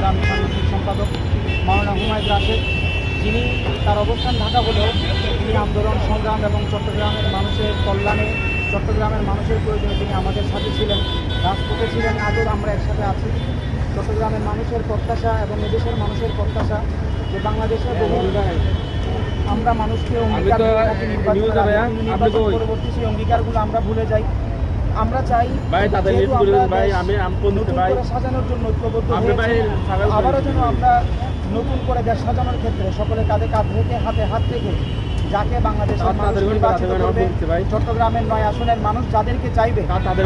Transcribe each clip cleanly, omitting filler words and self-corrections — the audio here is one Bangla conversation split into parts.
জেলা সাংগঠনিক সম্পাদক মাওলানা হুমায়ুন রাশেদ, যিনি তার অবস্থান ঢাকা হলেও তিনি আন্দোলন সংগ্রাম এবং চট্টগ্রামের মানুষের কল্যাণে, চট্টগ্রামের মানুষের প্রয়োজনে তিনি আমাদের সাথে ছিলেন, রাজপথে ছিলেন, আজও আমরা একসাথে আছি। চট্টগ্রামের মানুষের প্রত্যাশা এবং এদেশের মানুষের প্রত্যাশা যে বাংলাদেশের আমরা মানুষকে অঙ্গীকার পরবর্তী সেই অঙ্গীকারগুলো আমরা ভুলে যাই। আমরা চাই সাজানোর জন্য ঐক্যবদ্ধ আবারও যেন আমরা নতুন করে দেশ সাজানোর ক্ষেত্রে সকলে কাঁধে কাঁধ রেখে হাতে হাত রেখে যাকে বাংলাদেশের মানুষ নির্বাচিত করবে, চট্টগ্রামের 9 আসনের মানুষ যাদেরকে চাইবে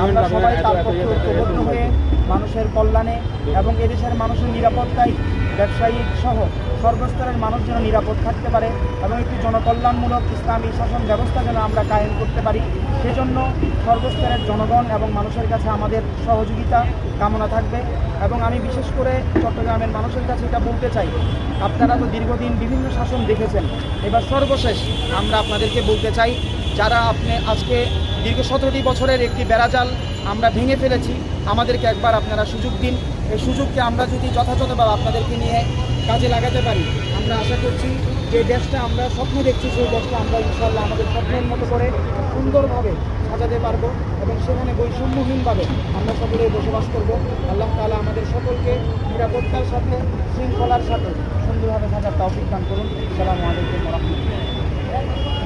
আমরা সবাই তার পক্ষে ঐক্যবদ্ধ হয়ে মানুষের কল্যাণে এবং এদেশের মানুষের নিরাপত্তায় ব্যবসায়ী সহ সর্বস্তরের মানুষ যেন নিরাপদ থাকতে পারে এবং একটি জনকল্যাণমূলক ইসলামী শাসন ব্যবস্থা যেন আমরা কায়েম করতে পারি, সেজন্য সর্বস্তরের জনগণ এবং মানুষের কাছে আমাদের সহযোগিতা কামনা থাকবে। এবং আমি বিশেষ করে চট্টগ্রামের মানুষের কাছে এটা বলতে চাই, আপনারা তো দীর্ঘদিন বিভিন্ন শাসন দেখেছেন, এবার সর্বশেষ আমরা আপনাদেরকে বলতে চাই, যারা আপনি আজকে দীর্ঘ 17টি বছরের একটি বেড়াজাল আমরা ভেঙে ফেলেছি, আমাদেরকে একবার আপনারা সুযোগ দিন। এই সুযোগকে আমরা যদি যথাযথভাবে আপনাদেরকে নিয়ে কাজে লাগাতে পারি, আমরা আশা করছি যে দেশটা আমরা স্বপ্ন দেখছি, সেই দেশটা আমরা ইনশাআল্লাহ আমাদের স্বপ্নের মতো করে সুন্দরভাবে সাজাতে পারবো এবং সেখানে বৈষম্যহীনভাবে আমরা সকলে বসবাস করব। আল্লাহ তাআলা আমাদের সকলকে নিরাপত্তার সাথে শৃঙ্খলার সাথে সুন্দরভাবে থাকার তৌফিক দান করুন। আসসালামু আলাইকুম ওয়া রাহমাতুল্লাহ।